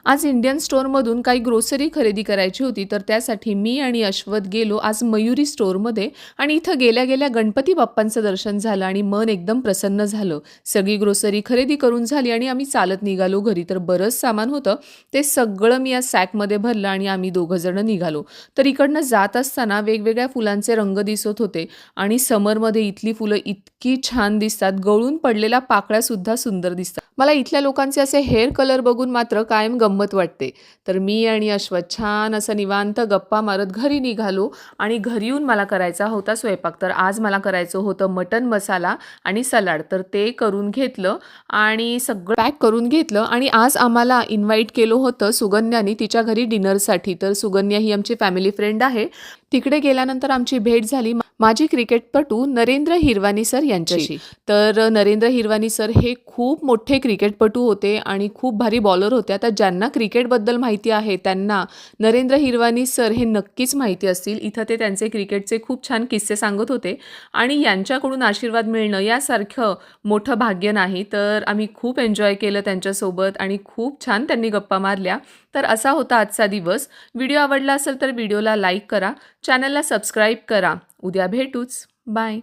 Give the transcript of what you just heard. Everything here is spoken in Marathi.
आज इंडियन स्टोअरमधून काही ग्रोसरी खरेदी करायची होती, तर त्यासाठी मी आणि अश्वथ गेलो आज मयुरी स्टोअरमध्ये आणि इथं गेल्या गेल्या गणपती बाप्पांचं दर्शन झालं आणि मन एकदम प्रसन्न झालं. सगळी ग्रोसरी खरेदी करून झाली आणि आम्ही चालत निघालो घरी. तर बरंच सामान होतं, ते सगळं मी या सॅकमध्ये भरलं आणि आम्ही दोघंजणं निघालो. तर इकडनं जात असताना वेगवेगळ्या फुलांचे रंग दिसत होते आणि समरमध्ये इथली फुलं इतकी छान दिसतात, गळून पडलेल्या पाकळ्यासुद्धा सुंदर दिसतात. मला इथल्या लोकांचे असे हेअर कलर बघून मात्र कायम गंमत वाटते. तर मी आणि अश्वथ छान असं निवांत गप्पा मारत घरी निघालो आणि घरी येऊन मला करायचा होता स्वयंपाक. तर आज मला करायचं होतं मटण मसाला आणि सलाड. तर ते करून घेतलं आणि सगळं पॅक करून घेतलं आणि आज आम्हाला इन्व्हाइट केलं होतं सुगन्यानी तिच्या घरी डिनरसाठी. तर सुगन्या ही आमची फॅमिली फ्रेंड आहे. तिकडे गेल्यानंतर आमची भेट झाली माझी क्रिकेटपटू नरेंद्र हिरवानी सर यांच्याशी. तर नरेंद्र हिरवानी सर हे खूप मोठे क्रिकेटपटू होते आणि खूप भारी बॉलर होते. आता ज्यांना क्रिकेटबद्दल माहिती आहे त्यांना नरेंद्र हिरवानी सर हे नक्कीच माहिती असतील. इथं ते त्यांचे क्रिकेटचे खूप छान किस्से सांगत होते आणि यांच्याकडून आशीर्वाद मिळणं यासारखं मोठं भाग्य नाही. तर आम्ही खूप एन्जॉय केलं त्यांच्यासोबत आणि खूप छान त्यांनी गप्पा मारल्या. तर असा होता आजचा दिवस. व्हिडिओ आवडला असेल तर व्हिडिओला लाईक करा, चॅनलला सबस्क्राईब करा. उद्या भेटूच. बाय.